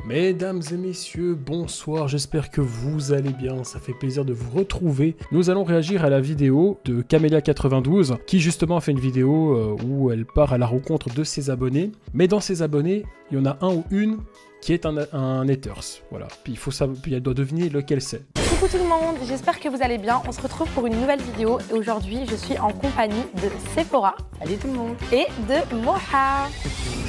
Mesdames et messieurs, bonsoir, j'espère que vous allez bien, ça fait plaisir de vous retrouver. Nous allons réagir à la vidéo de Camélia92, qui justement a fait une vidéo où elle part à la rencontre de ses abonnés. Mais dans ses abonnés, il y en a un ou une qui est un haters, voilà. Puis il faut savoir, puis elle doit deviner lequel c'est. Coucou tout le monde, j'espère que vous allez bien. On se retrouve pour une nouvelle vidéo et aujourd'hui je suis en compagnie de Sephora. Salut tout le monde. Et de Moha.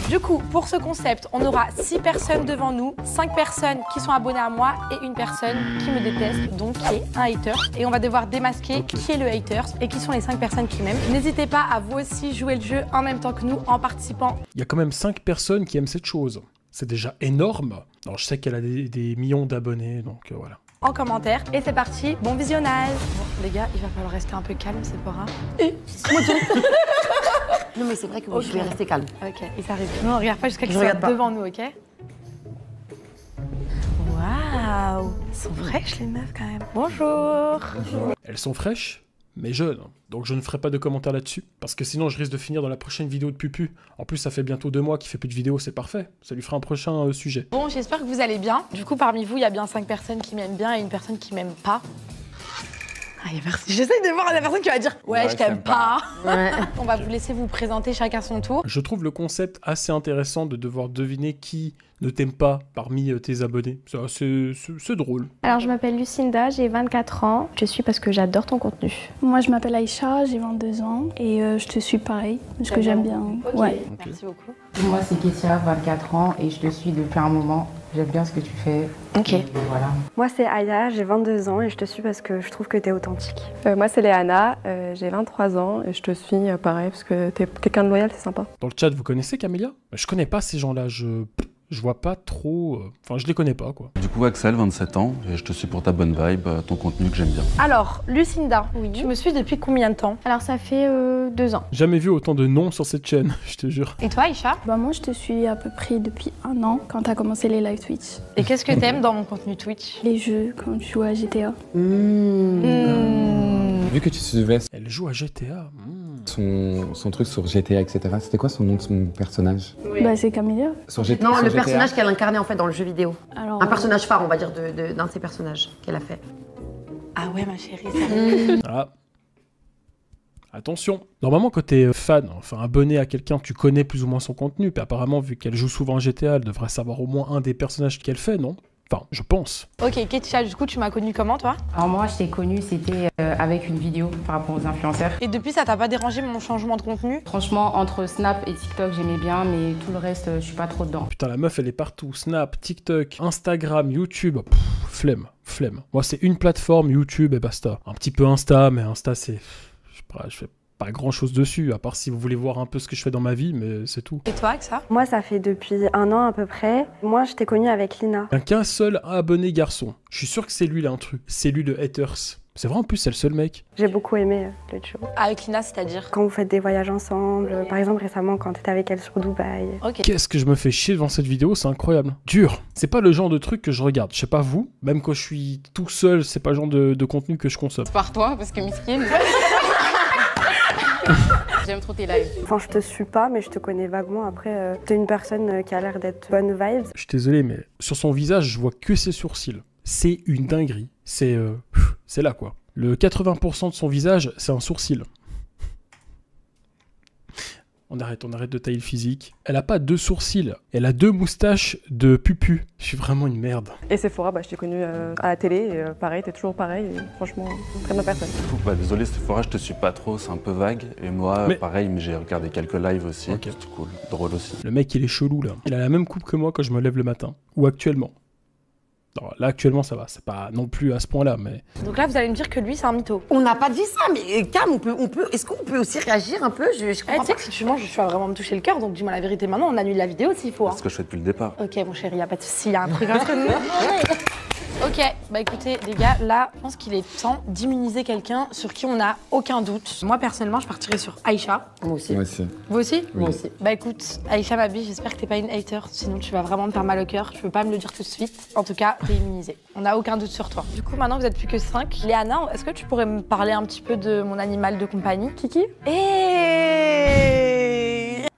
Du coup, pour ce concept, on aura 6 personnes devant nous, 5 personnes qui sont abonnées à moi et une personne qui me déteste, donc qui est un hater. Et on va devoir démasquer qui est le hater et qui sont les 5 personnes qui m'aiment. N'hésitez pas à vous aussi jouer le jeu en même temps que nous en participant. Il y a quand même 5 personnes qui aiment cette chose. C'est déjà énorme. Alors je sais qu'elle a des millions d'abonnés, donc voilà. En commentaire. Et c'est parti, bon visionnage. Bon, les gars, il va falloir rester un peu calme, Sephora. Non mais c'est vrai que je vais rester calme. Ok, il s'arrive. Non, regarde pas jusqu'à qu'ils soient devant nous, ok? Waouh, elles sont fraîches les meufs quand même. Bonjour. Elles sont fraîches, mais jeunes. Donc je ne ferai pas de commentaires là-dessus, parce que sinon je risque de finir dans la prochaine vidéo de Pupu. En plus ça fait bientôt 2 mois qu'il fait plus de vidéos, c'est parfait. Ça lui fera un prochain sujet. Bon, j'espère que vous allez bien. Du coup, parmi vous, il y a bien 5 personnes qui m'aiment bien et une personne qui m'aime pas. Ah, j'essaye de voir la personne qui va dire « Ouais, je t'aime pas ». On va vous laisser vous présenter chacun son tour. Je trouve le concept assez intéressant de devoir deviner qui ne t'aime pas parmi tes abonnés. C'est drôle. Alors, je m'appelle Lucinda, j'ai 24 ans. Je suis parce que j'adore ton contenu. Moi, je m'appelle Aïcha, j'ai 22 ans et je te suis pareil, parce que j'aime bien. Okay. Ouais. Merci beaucoup. Moi, c'est Kessia, 24 ans et je te suis depuis un moment. J'aime bien ce que tu fais. Ok. Voilà. Moi, c'est Aya, j'ai 22 ans et je te suis parce que je trouve que t'es authentique. Moi, c'est Léana, j'ai 23 ans et je te suis pareil parce que t'es quelqu'un de loyal, c'est sympa. Dans le chat, vous connaissez Camélia? Je connais pas ces gens-là, je vois pas trop... Enfin, je les connais pas, quoi. Du coup, Axel, 27 ans, et je te suis pour ta bonne vibe, ton contenu que j'aime bien. Alors, Lucinda, Oui. tu me suis depuis combien de temps? Alors, ça fait 2 ans. Jamais vu autant de noms sur cette chaîne, je te jure. Et toi, Aïcha? Bah, moi, je te suis à peu près depuis 1 an, quand t'as commencé les live Twitch. Et qu'est-ce que t'aimes dans mon contenu Twitch? Les jeux, quand tu joues à GTA. Vu que tu suivais Elle joue à GTA. son truc sur GTA, etc., c'était quoi son nom de son personnage? Bah, c'est Camélia. Sur Non, sur le GTA. personnage qu'elle incarnait en fait dans le jeu vidéo. Alors, Un personnage phare, on va dire, d'un de ses personnages qu'elle a fait. Ah ouais, ma chérie, ça Ah. Attention. Normalement, quand t'es fan, enfin abonné à quelqu'un, tu connais plus ou moins son contenu. Puis apparemment, vu qu'elle joue souvent à GTA, elle devrait savoir au moins un des personnages qu'elle fait, non? Enfin, je pense. Ok, Ketia, du coup, tu m'as connue comment, toi? Alors moi, je t'ai connue, c'était avec une vidéo par rapport aux influenceurs. Et depuis, ça t'a pas dérangé mon changement de contenu? Franchement, entre Snap et TikTok, j'aimais bien, mais tout le reste, je suis pas trop dedans. Putain, la meuf, elle est partout. Snap, TikTok, Instagram, YouTube. Pff, flemme, flemme. Moi, c'est une plateforme, YouTube et basta. Un petit peu Insta, mais Insta, c'est... Je sais pas, je fais pas grand chose dessus, à part si vous voulez voir un peu ce que je fais dans ma vie, mais c'est tout. Et toi, avec ça? Moi, ça fait depuis 1 an à peu près. Moi, je t'ai connue avec Lina. Il n'y a qu'un seul abonné garçon. Je suis sûr que c'est lui l'intrus. C'est lui le haters. C'est vrai, en plus, c'est le seul mec. J'ai beaucoup aimé le duo. Avec Lina, c'est-à-dire? Quand vous faites des voyages ensemble, par exemple récemment quand t'étais avec elle sur Dubaï. Ok. Qu'est-ce que je me fais chier devant cette vidéo, c'est incroyable. Dur. C'est pas le genre de truc que je regarde. Je sais pas vous, même quand je suis tout seul, c'est pas le genre de contenu que je consomme. Par toi, parce que Miskine. J'aime trop tes lives. Enfin, je te suis pas, mais je te connais vaguement. Après, t'es une personne qui a l'air d'être bonne vibes. Je suis désolé, mais sur son visage, je vois que ses sourcils. C'est une dinguerie. C'est là, quoi. Le 80% de son visage, c'est un sourcil. On arrête de tailler le physique. Elle a pas 2 sourcils, elle a 2 moustaches de Pupu. Je suis vraiment une merde. Et Sephora, bah, je t'ai connue à la télé, et pareil, t'es toujours pareil, et franchement, très bonne personne. Bah, désolé, Sephora, je te suis pas trop, c'est un peu vague. Et moi, Mais- pareil, mais j'ai regardé quelques lives aussi. Ok. C'était cool, drôle aussi. Le mec, il est chelou, là. Il a la même coupe que moi quand je me lève le matin. Ou actuellement. Non, là, actuellement, ça va. C'est pas non plus à ce point-là, mais... Donc là, vous allez me dire que lui, c'est un mytho. On n'a pas dit ça, mais calme, est-ce qu'on peut aussi réagir un peu? Je Eh, comprends tu sais pas. que si tu manges, je vais vraiment me toucher le cœur, donc dis-moi la vérité maintenant, on annule la vidéo s'il faut. Hein. C'est ce que je fais depuis le départ. Ok, mon chéri, y a pas de souci, y a un truc entre nous. Ok, bah écoutez, les gars, là, je pense qu'il est temps d'immuniser quelqu'un sur qui on n'a aucun doute. Moi, personnellement, je partirais sur Aïcha. Moi aussi. Moi aussi. Vous aussi? Moi aussi. Bah écoute, Aïcha, ma bille, j'espère que t'es pas une hater, sinon tu vas vraiment me faire mal au cœur. Je peux pas me le dire tout de suite. En tout cas, t'es immunisée. On n'a aucun doute sur toi. Du coup, maintenant vous êtes plus que 5. Léana, est-ce que tu pourrais me parler un petit peu de mon animal de compagnie? Kiki? Et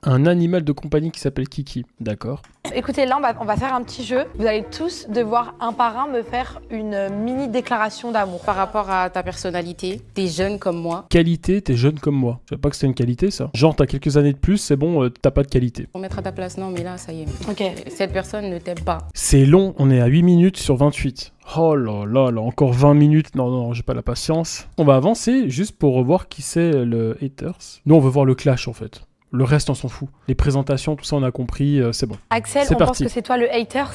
Un animal de compagnie qui s'appelle Kiki. D'accord. Écoutez, là, on va faire un petit jeu. Vous allez tous devoir, un par un, me faire une mini déclaration d'amour. Par rapport à ta personnalité, t'es jeune comme moi. Qualité, t'es jeune comme moi. Je savais pas que c'était une qualité, ça. Genre, t'as quelques années de plus, c'est bon, t'as pas de qualité. Pour mettre à ta place, non, mais là, ça y est. Ok. Cette personne ne t'aime pas. C'est long, on est à 8 minutes sur 28. Oh là là là, encore 20 minutes. Non, non, j'ai pas la patience. On va avancer juste pour revoir qui c'est le haters. Nous, on veut voir le clash, en fait. Le reste, on s'en fout. Les présentations, tout ça, on a compris, c'est bon. Axel, C'est on parti. pense que c'est toi le haters.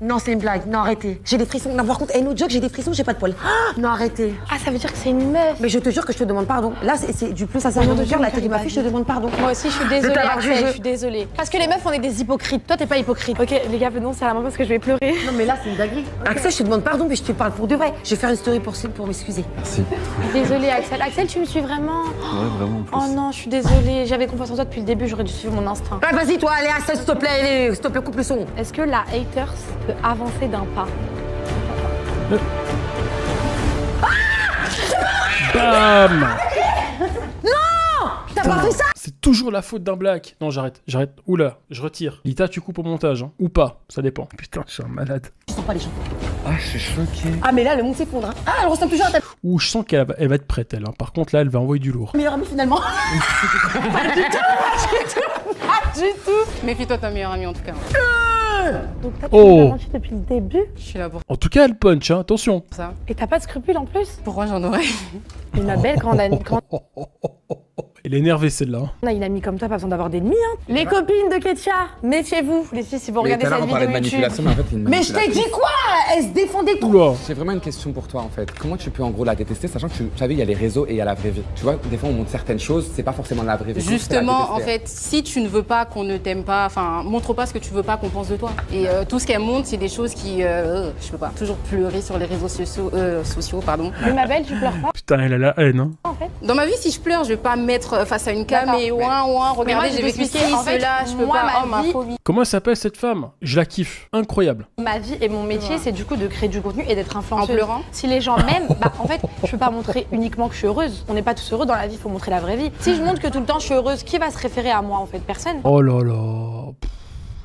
Non, c'est une blague. Non, arrêtez. J'ai des frissons. Non, par contre, no joke, j'ai des frissons, j'ai pas de poils. Ah, non, arrêtez. Ah, ça veut dire que c'est une meuf. Mais je te jure que je te demande pardon. Là, c'est du plus sincèrement de cœur. La tête de ma fille, je te demande pardon. Moi aussi, je suis désolée, t'avoir Axel, jugé. je suis désolée. Parce que les meufs, on est des hypocrites. Toi, t'es pas hypocrite. Ok, les gars, venons, c'est la main parce que je vais pleurer. Non, mais là, c'est une dinguerie. Axel, je te demande pardon, mais je te parle pour de vrai. Je vais faire une story pour m'excuser. Merci. Désolée, Axel. Axel, tu me suis vraiment. Ouais, vraiment. En plus. Oh non, je suis désolée. J'avais confiance en toi depuis le début, j'aurais dû suivre mon instinct. Ah, vas-y, toi, allez, Axel, s'il te plaît, allez, s'il te plaît, coupe le son. Est-ce que la haters peut avancer d'un pas? Bam! T'as pas fait ça? C'est toujours la faute d'un black. Non, j'arrête. Oula, je retire. Lita, tu coupes au montage, hein. Ou pas, ça dépend. Putain, je suis un malade. Je sens pas les gens. Ah, je suis choqué. Ah, mais là, le monde s'effondre. Hein. Ah, elle ressemble toujours à ta Ouh, je sens qu'elle va être prête, elle. Hein. Par contre, là, elle va envoyer du lourd. meilleure amie, finalement. Pas du tout. Méfie-toi de ta meilleure amie, en tout cas. Donc, t'as Oh. menti depuis le début. Je suis là pour En tout cas, elle punch, hein. Attention. ça. Et t'as pas de scrupules en plus? Pourquoi j'en aurais? Mais ma belle, quand Elle est énervée, celle-là. on a une amie comme toi, pas besoin d'avoir d'ennemis. Hein. Les copines de Ketcha, méfiez-vous. Les filles, si vous regardez tout à l'heure, cette on parlait de vidéo YouTube. manipulation, mais en fait, il y a une Mais je t'ai dit quoi? Elle se défendait tout. Oula. J'ai vraiment une question pour toi en fait. Comment tu peux en gros la détester, sachant que tu savais, il y a les réseaux et il y a la vraie vie. Tu vois, des fois on montre certaines choses, c'est pas forcément la vraie vie. Comment tu peux la Justement, en détester fait, si tu ne veux pas qu'on ne t'aime pas, enfin, montre pas ce que tu veux pas qu'on pense de toi. Et tout ce qu'elle montre, c'est des choses qui, je peux pas. Toujours pleurer sur les réseaux sociaux, pardon. Mais ma belle, tu pleures pas Putain, elle a la haine, hein. en fait? Dans ma vie, si je pleure, je vais pas me mettre face à une cam D'accord. et ouin, Mais moi, regardez, je j'ai vais vécu ci, t'expliquer. En fait, cela, je peux moi, pas, ma ma vie- phobie. Comment elle s'appelle cette femme? Je la kiffe. Incroyable. Ma vie et mon métier, c'est du coup de créer du contenu et d'être influenceuse. En pleurant? Si les gens m'aiment, bah en fait, je peux pas montrer uniquement que je suis heureuse. On n'est pas tous heureux dans la vie, il faut montrer la vraie vie. Si je montre que tout le temps je suis heureuse, qui va se référer à moi en fait? Personne. Oh là là. Pff.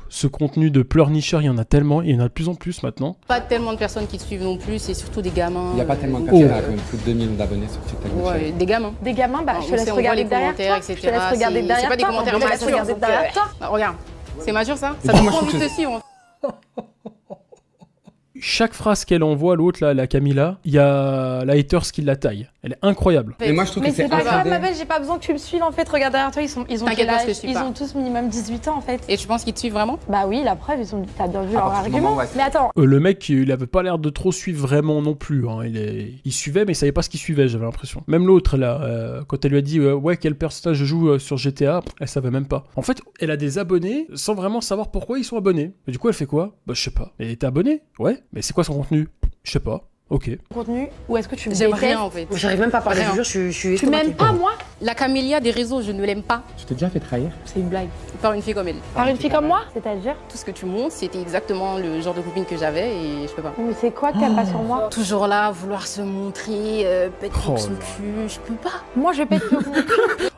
Ce contenu de pleurnicheur, il y en a tellement, et il y en a de plus en plus maintenant. Pas tellement de personnes qui te suivent non plus, c'est surtout des gamins. Il n'y a pas tellement de Oh. personnes, il y a quand même plus de 2 millions d'abonnés sur TikTok. Ouais, des gamins. Des gamins, bah je te On laisse sait, on regarder voit les derrière commentaires, toi. etc. Je te laisse regarder C'est derrière pas des toi. commentaires Je te laisse matures, regarder donc, derrière toi. bah, regarde, c'est mature ça? Ça moi, donne je pas trouve envie de que te suivre. Chaque phrase qu'elle envoie, l'autre, là, la Camilla, il y a la haters qui la taille. Elle est incroyable. Et moi je trouve Mais que c'est c'est pas grave, infondé. ma belle, j'ai pas besoin que tu me suives en fait. Regarde derrière toi, ils ont T'inquiète quel pas, je âge? te suis Ils pas. ont tous minimum 18 ans en fait. Et tu penses qu'ils te suivent vraiment? Bah oui, la preuve, t'as bien vu À leur partir du argument. moment où elle- Mais attends, Le mec, il avait pas l'air de trop suivre vraiment non plus. Hein. Il suivait, mais il savait pas ce qu'il suivait, j'avais l'impression. Même l'autre, là, quand elle lui a dit ouais, quel personnage je joue sur GTA, elle savait même pas. En fait, elle a des abonnés sans vraiment savoir pourquoi ils sont abonnés. Et du coup, elle fait quoi? Bah, je sais pas. Mais t'es abonné? Ouais. Mais c'est quoi son contenu? Je sais pas. Ok. contenu, ou est-ce que tu me J'aime détestes? rien en fait. J'arrive même pas à parler, je Rien. te jure, je suis Tu m'aimes pas, moi? La Camélia des réseaux, je ne l'aime pas. Tu t'es déjà fait trahir? C'est une blague. Par une fille comme elle. Par une fille comme moi? C'est-à-dire? Tout ce que tu montres, c'était exactement le genre de copine que j'avais et je peux pas. Mais c'est quoi que t'aimes pas sur moi? Toujours là, vouloir se montrer, pète Oh son là. cul, je peux pas. Moi, je pète le cul.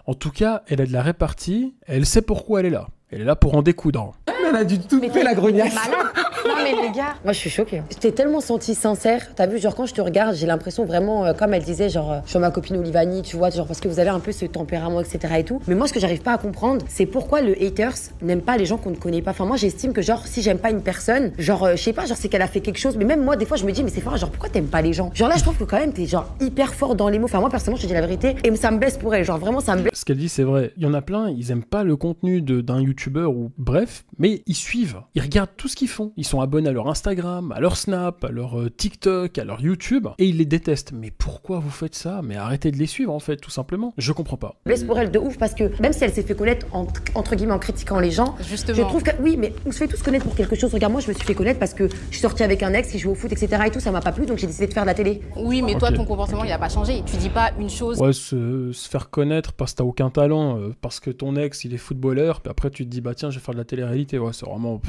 En tout cas, elle a de la répartie. Elle sait pourquoi elle est là. Elle est là pour en découdre. Elle a du tout Mais fait la grognasse. malade. Non, mais les gars. Moi, je suis choquée. Je t'ai tellement senti sincère. T'as vu, genre, quand je te regarde, j'ai l'impression vraiment, comme elle disait, genre, sur ma copine Olivani, tu vois, genre, parce que vous avez un peu ce tempérament, etc. et tout. Mais moi, ce que j'arrive pas à comprendre, c'est pourquoi le haters n'aime pas les gens qu'on ne connaît pas. Enfin, moi, j'estime que, genre, si j'aime pas une personne, genre, je sais pas, genre, c'est qu'elle a fait quelque chose. Mais même moi, des fois, je me dis, mais c'est fort, genre, pourquoi t'aimes pas les gens? Genre, là, je trouve que quand même, t'es, genre, hyper fort dans les mots. Enfin, moi, personnellement, je te dis la vérité. Et ça me blesse pour elle. Genre, vraiment, ça me blesse. Ce qu'elle dit, c'est vrai. Il y en a plein, ils aiment pas le contenu d'un youtubeur ou bref, mais ils suivent. Ils regardent tout ce qu'ils font. Ils sont abonnés à leur Instagram, à leur Snap, à leur TikTok, à leur YouTube, et ils les détestent. Mais pourquoi vous faites ça? Mais arrêtez de les suivre, en fait, tout simplement. Je comprends pas. Blesse pour elle de ouf parce que même si elle s'est fait connaître entre guillemets en critiquant les gens, Justement. je trouve que oui, mais on se fait tous connaître pour quelque chose. Regarde, moi je me suis fait connaître parce que je suis sortie avec un ex qui joue au foot, etc. et tout, ça m'a pas plu donc j'ai décidé de faire de la télé. Oui, mais toi, Ok. ton comportement, il a pas changé. Tu dis pas une chose. Ouais, se faire connaître parce que t'as aucun talent, parce que ton ex, il est footballeur, puis après tu te dis, bah tiens, je vais faire de la télé-réalité. Ouais, c'est vraiment...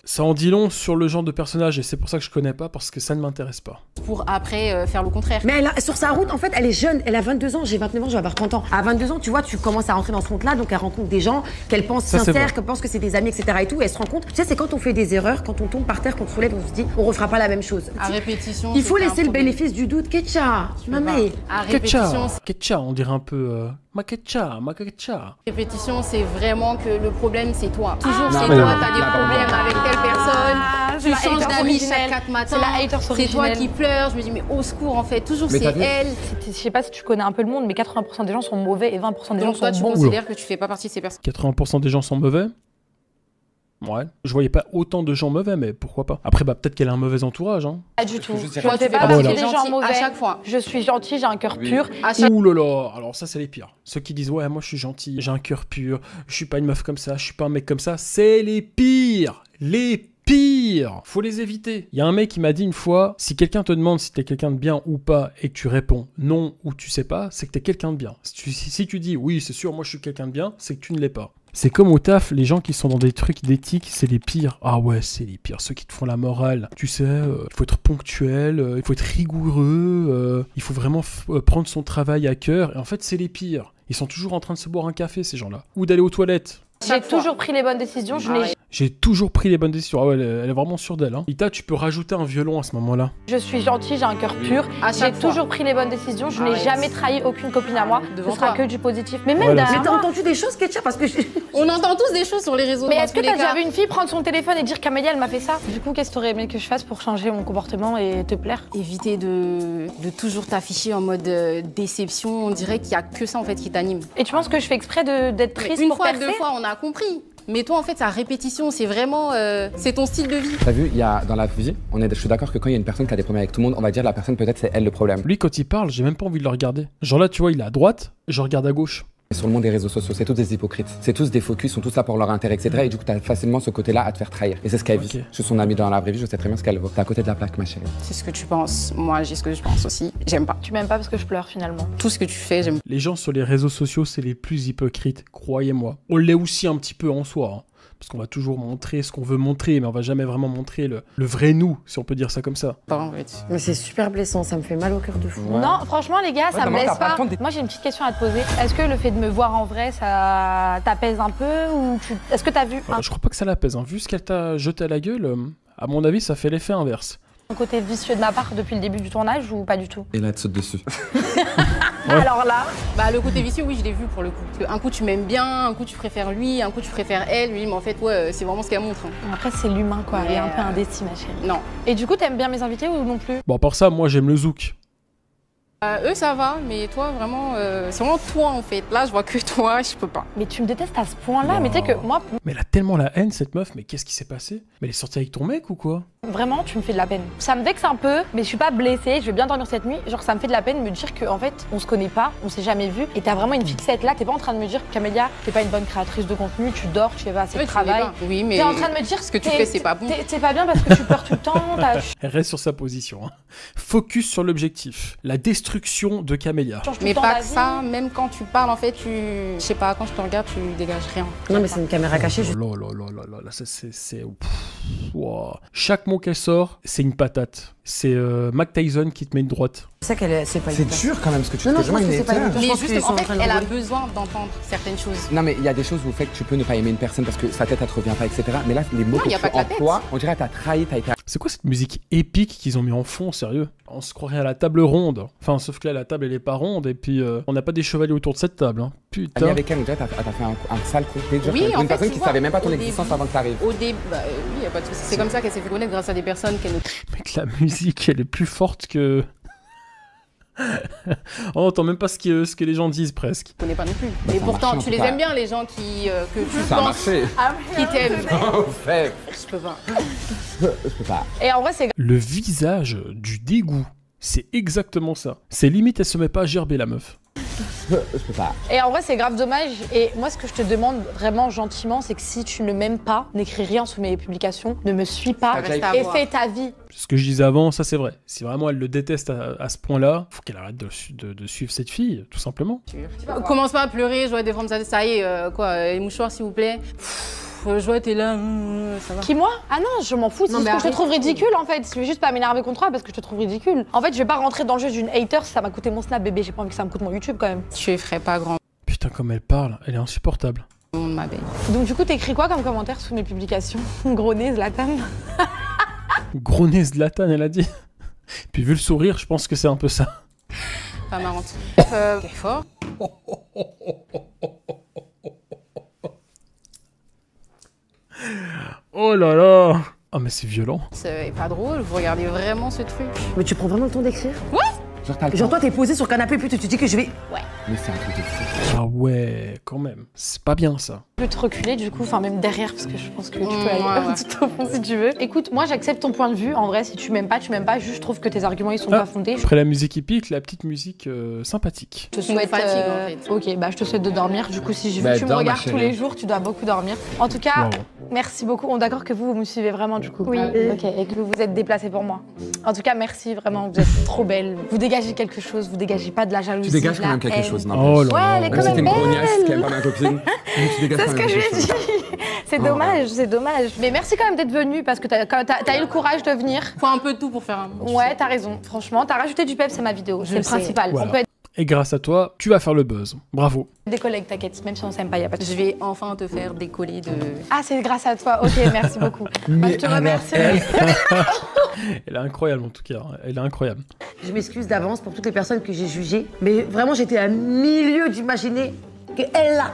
Ça en dit long sur le genre de personnage et c'est pour ça que je connais pas, parce que ça ne m'intéresse pas. Pour après faire le contraire. Mais sur sa route, en fait, elle est jeune, elle a 22 ans, j'ai 29 ans, je vais avoir 30 ans. À 22 ans, tu vois, tu commences à rentrer dans ce compte-là, donc elle rencontre des gens qu'elle pense sincères, qu'elle pense que c'est des amis, etc. et tout, et elle se rend compte. Tu sais, c'est quand on fait des erreurs, quand on tombe par terre, qu'on se relève, on se dit, on refera pas la même chose. À répétition. Il faut laisser le bénéfice du doute. Ketcha, mamé. À répétition. Ketcha, on dirait un peu. Ma ketcha. Répétition, c'est vraiment que le problème, c'est toi. Toujours, c'est toi, t'as des problèmes avec telle personne. Tu changes d'amis chaque 4 matins. C'est toi qui pleures. Je me dis, mais au secours, en fait. Toujours, c'est elle. Je sais pas si tu connais un peu le monde, mais 80% des gens sont mauvais et 20% des gens sont bons. Donc toi, tu considères que tu fais pas partie de ces personnes. 80% des gens sont mauvais? Ouais. Je voyais pas autant de gens mauvais, mais pourquoi pas. Après, bah peut-être qu'elle a un mauvais entourage, hein. Pas du tout. Je Toi, tu fais pas partie partie des gens mauvais. à chaque fois. Je suis gentille, j'ai un cœur pur. Ouh là là, alors ça c'est les pires. Ceux qui disent ouais moi je suis gentil, j'ai un cœur pur, je suis pas une meuf comme ça, je suis pas un mec comme ça, c'est les pires. Les pires. Faut les éviter. Il y a un mec qui m'a dit une fois, si quelqu'un te demande si t'es quelqu'un de bien ou pas et que tu réponds non ou tu sais pas, c'est que t'es quelqu'un de bien. Si tu dis oui c'est sûr moi je suis quelqu'un de bien, c'est que tu ne l'es pas. C'est comme au taf, les gens qui sont dans des trucs d'éthique, c'est les pires. Ah ouais, c'est les pires. Ceux qui te font la morale. Tu sais, il faut être ponctuel, il faut être rigoureux, il faut vraiment prendre son travail à cœur. Et en fait, c'est les pires. Ils sont toujours en train de se boire un café, ces gens-là. Ou d'aller aux toilettes. J'ai toujours pris les bonnes décisions. J'ai toujours pris les bonnes décisions. Ah ouais, elle est vraiment sûre d'elle. Hein. Ita, tu peux rajouter un violon à ce moment-là. Je suis gentille, j'ai un cœur pur. J'ai toujours pris les bonnes décisions. Je n'ai jamais trahi aucune copine à moi. Ce sera que du positif. Mais même Mais t'as entendu des choses, Ketcha, parce que on entend tous des choses sur les réseaux. Mais est-ce que t'as déjà vu une fille prendre son téléphone et dire Camélia, elle m'a fait ça? Du coup, qu'est-ce que t'aurais aimé que je fasse pour changer mon comportement et te plaire? Éviter de toujours t'afficher en mode déception. On dirait qu'il y a que ça en fait qui t'anime. Et tu penses que je fais exprès d'être triste pour percer? Une fois, 2 fois, on a compris. Mais toi, en fait, c'est à répétition, c'est vraiment, c'est ton style de vie. T'as vu, il y a dans la vie, je suis d'accord que quand il y a une personne qui a des problèmes avec tout le monde, on va dire la personne peut-être c'est elle le problème. Lui, quand il parle, j'ai même pas envie de le regarder. Genre là, tu vois, il est à droite, je regarde à gauche. Sur le monde des réseaux sociaux, c'est tous des hypocrites. C'est tous des focus, ils sont tous là pour leur intérêt, etc. Et du coup, t'as facilement ce côté-là à te faire trahir. Et c'est ce qu'elle vit. Je suis son amie dans la vraie vie, je sais très bien ce qu'elle vaut. T'es à côté de la plaque, ma chérie. C'est ce que tu penses. Moi, j'ai ce que je pense aussi. J'aime pas. Tu m'aimes pas parce que je pleure finalement. Tout ce que tu fais, j'aime. Les gens sur les réseaux sociaux, c'est les plus hypocrites, croyez-moi. On l'est aussi un petit peu en soi. Hein. Parce qu'on va toujours montrer ce qu'on veut montrer, mais on va jamais vraiment montrer le vrai nous, si on peut dire ça comme ça. Mais c'est super blessant, ça me fait mal au cœur de fou. Ouais. Non, franchement les gars, ça me blesse pas. Moi j'ai une petite question à te poser. Est-ce que le fait de me voir en vrai, ça t'apaise un peu ou est-ce que t'as vu Je crois pas que ça l'apaise. Hein. Vu ce qu'elle t'a jeté à la gueule, à mon avis, ça fait l'effet inverse. Un côté vicieux de ma part depuis le début du tournage ou pas du tout? Et là, elle te saute dessus. Ouais. Alors là, le côté vicieux, oui, je l'ai vu pour le coup. Parce un coup tu m'aimes bien, un coup tu préfères lui, un coup tu préfères elle, lui, mais en fait, ouais, c'est vraiment ce qu'elle montre. Hein. Après, c'est l'humain, quoi. Elle est un peu indécis, ma chérie. Non. Et du coup, t'aimes bien mes invités ou non plus? Bon, à part ça, moi, j'aime le zouk. Eux, ça va, mais toi, vraiment, c'est vraiment toi, en fait. Là, je vois que toi, je peux pas. Mais tu me détestes à ce point-là, mais tu sais que moi... Mais elle a tellement la haine, cette meuf, mais qu'est-ce qui s'est passé? Mais elle est sortie avec ton mec ou quoi? Vraiment, tu me fais de la peine. Ça me vexe un peu, mais je suis pas blessée, je vais bien dormir cette nuit. Genre, ça me fait de la peine de me dire qu'en fait, on se connaît pas, on s'est jamais vu, et t'as vraiment une fixette là, t'es pas en train de me dire, Camélia, t'es pas une bonne créatrice de contenu, tu dors, tu fais pas assez de travail. Oui, mais... T'es en train de me dire ce que tu fais, c'est pas bon. T'es pas bien parce que tu pleures tout le temps, Elle reste sur sa position. Hein. Focus sur l'objectif. La destruction de Camélia. Mais pas que ça, même quand tu parles, en fait, je sais pas, quand je te regarde, tu dégages rien. Non, mais c'est une caméra cachée. Là, c'est... Wow. Chaque mot qu'elle sort, c'est une patate. C'est Mac Tyson qui te met une droite. C'est qu'elle c'est pas. C'est dur quand même ce que tu dis. fais. Mais justement, en fait, elle a besoin d'entendre certaines choses. Non, mais il y a des choses où fait que tu peux ne pas aimer une personne parce que sa tête, elle te revient pas, etc. Mais là, les mots que tu emploies, on dirait que t'as trahi, t'as été. C'est quoi cette musique épique qu'ils ont mis en fond, sérieux? On se croirait à la table ronde. Enfin, sauf que là, la table, elle est pas ronde. Et puis, on n'a pas des chevaliers autour de cette table. Hein. Putain. Avec elle, on dirait que t'as fait un sale coup. Oui, une personne qui savait même pas ton existence avant que t'arrives. Au début, oui, y a pas de souci. C'est comme ça qu'elle s'est fait connaître grâce à des personnes qu'elle ne... Mec, la musique, elle est plus forte que... On entend même pas ce que les gens disent presque. Je connais pas non plus. Mais pourtant, tu les aimes bien, les gens que tu ça penses qui t'aiment. Je peux pas. Je peux pas. Et en vrai, c'est... Le visage du dégoût, c'est exactement ça. C'est limite, elle se met pas à gerber, la meuf. Je peux pas. Et en vrai, c'est grave dommage. Et moi, ce que je te demande vraiment gentiment, c'est que si tu ne m'aimes pas, n'écris rien sous mes publications, ne me suis pas et fais ta vie. Ce que je disais avant, ça c'est vrai. Si vraiment elle le déteste à ce point-là, faut qu'elle arrête de suivre cette fille, tout simplement. Commence pas à pleurer, je vois des formes, ça y est, quoi, les mouchoirs s'il vous plaît. je vois, t'es là, ça va. Qui, moi? Ah non, je m'en fous, c'est juste que je te trouve ridicule en fait. Je vais juste pas m'énerver contre toi parce que je te trouve ridicule. En fait, je vais pas rentrer dans le jeu d'une hater, ça m'a coûté mon snap bébé, j'ai pas envie que ça me coûte mon YouTube quand même. Je ferai pas grand. Putain, comme elle parle, elle est insupportable. Ma belle. Donc du coup, t'écris quoi comme commentaire sous mes publications? Gros nez, Zlatan. Gros nez Zlatan, elle a dit. Puis vu le sourire, je pense que c'est un peu ça. Pas marrante. Fort. Oh là là. Ah mais c'est violent. C'est pas drôle, vous regardez vraiment ce truc. Mais tu prends vraiment le temps d'écrire? Ouais. Genre toi t'es posé sur le canapé puis tu te dis que je vais... Ouais. Mais c'est un truc de fou. Ah ouais, quand même. C'est pas bien ça. Je peux te reculer du coup, enfin même derrière parce que je pense que tu peux aller tout au fond si tu veux. Écoute, moi j'accepte ton point de vue. En vrai, si tu m'aimes pas, tu m'aimes pas. Juste je trouve que tes arguments ils sont pas fondés. Après la musique épique, la petite musique sympathique. Je te souhaite fatigue, en fait. Ok, bah je te souhaite de dormir. Du coup, si je veux Bah, que tu me dors, ma regardes tous chérie. les jours, tu dois beaucoup dormir. En tout cas, Wow. merci beaucoup. On est d'accord que vous me suivez vraiment du coup. Oui. Ok, et que vous vous êtes déplacés pour moi. En tout cas, merci vraiment. Vous êtes trop belle. Vous dégagez quelque chose. Vous dégagez pas de la jalousie. Tu dégages de quand la même quelque haine. chose, Oh n'empêche. là Ouais, là. elle est Même quand si même t'es une grognasse, belle. qui aime pas ma copine, tu dégages C'est quand ce même que je quelque lui ai chose. dit. C'est dommage, c'est dommage. Mais merci quand même d'être venu parce que t'as eu le courage de venir. Faut un peu de tout pour faire un bon. Ouais, t'as raison. Franchement, t'as rajouté du peps à ma vidéo. C'est le le principal. Voilà. On peut être Et grâce à toi, tu vas faire le buzz. Bravo. des collègues, t'inquiète. Même si on s'aime pas, y a pas de Je souci. vais enfin te faire décoller de. Ah, c'est grâce à toi. Ok, merci beaucoup. Bah, je te alors, remercie. Elle est incroyable en tout cas. Elle est incroyable. Je m'excuse d'avance pour toutes les personnes que j'ai jugées, mais vraiment j'étais à milieu d'imaginer que elle là.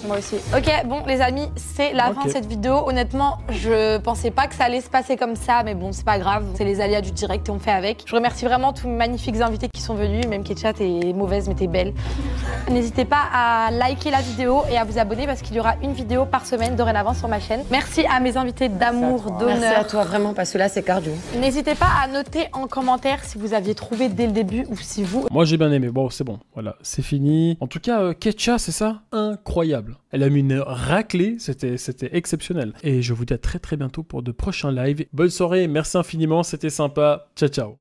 Moi aussi. Ok, bon les amis, c'est la fin de cette vidéo. Honnêtement, je pensais pas que ça allait se passer comme ça, mais bon, c'est pas grave. C'est les aléas du direct et on fait avec. Je remercie vraiment tous mes magnifiques invités qui sont venus. Même Ketcha, t'es mauvaise, mais t'es belle. N'hésitez pas à liker la vidéo et à vous abonner parce qu'il y aura une vidéo par semaine dorénavant sur ma chaîne. Merci à mes invités d'amour, Merci à d'honneur. toi vraiment parce que là c'est cardio. N'hésitez pas à noter en commentaire si vous aviez trouvé dès le début ou si vous... Moi j'ai bien aimé. Bon, c'est bon. Voilà, c'est fini. En tout cas, Ketcha, c'est ça? Incroyable. Elle a mis une raclée. C'était exceptionnel. Et je vous dis à très bientôt pour de prochains lives. Bonne soirée. Merci infiniment. C'était sympa. Ciao, ciao.